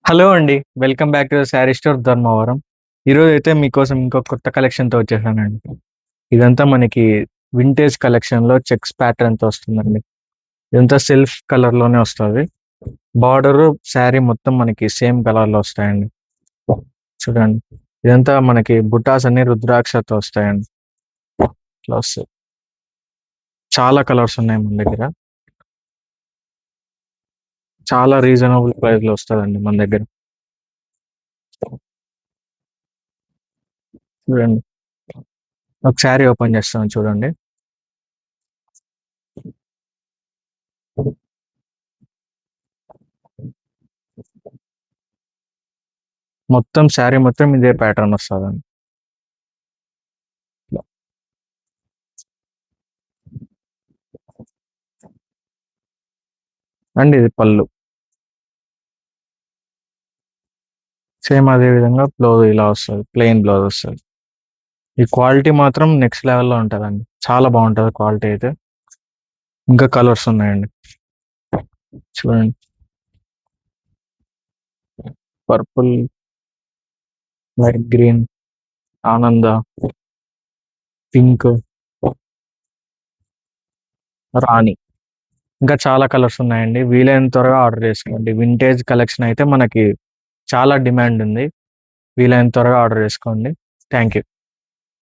Hello అండి. Welcome back to the sari store Dharmavaram. ఈరోజైతే మీకోసం ఇంకో కొత్త కలెక్షన్‌తో వచ్చేసానండి. ఇదంతా మనకి వింటేజ్ కలెక్షన్‌లో చెక్స్ ప్యాటర్న్‌తో వస్తుందండి. ఇదంతా సెల్ఫ్ కలర్‌లోనే వస్తది. బార్డరు, శారీ మొత్తం మనకి సేమ్ కలర్‌లో వస్తాయండి. చూడండి. ఇదంతా మనకి బుటాస్ అన్ని రుద్రాక్షతో వస్తాయండి. ఇట్లా వస్తాయి. చాలా కలర్స్ ఉన్నాయి మన దగ్గర. చాలా రీజనబుల్ ప్రైస్‌లో వస్తదండి మన దగ్గర. చూడండి. ఒక శారీ ఓపెన్ చేస్తాను చూడండి. మొత్తం శారీ మొత్తం ఇదే ప్యాటర్న్ వస్తదండి. అండ్ ఇది పళ్ళు. సేమ్ అదే విధంగా బ్లౌజ్ ఇలా వస్తది. ప్లెయిన్ బ్లౌజ్ వస్తది. ఈ క్వాలిటీ మాత్రం నెక్స్ట్ లెవెల్‌లో ఉంటదండి. చాలా బావుంటది క్వాలిటీ అయితే. ఇంకా కలర్స్ ఉన్నాయండి. చూడండి. పర్పుల్, లైట్ గ్రీన్, ఆనంద, పింక్, రాణి. ఇంకా చాలా కలర్స్ ఉన్నాయండి. వీలైనంత త్వరగా ఆర్డర్ చేసుకోండి. వింటేజ్ కలెక్షన్ అయితే మనకి చాలా డిమాండ్ ఉంది. వీలైనంత త్వరగా ఆర్డర్ చేసుకోండి. Thank you.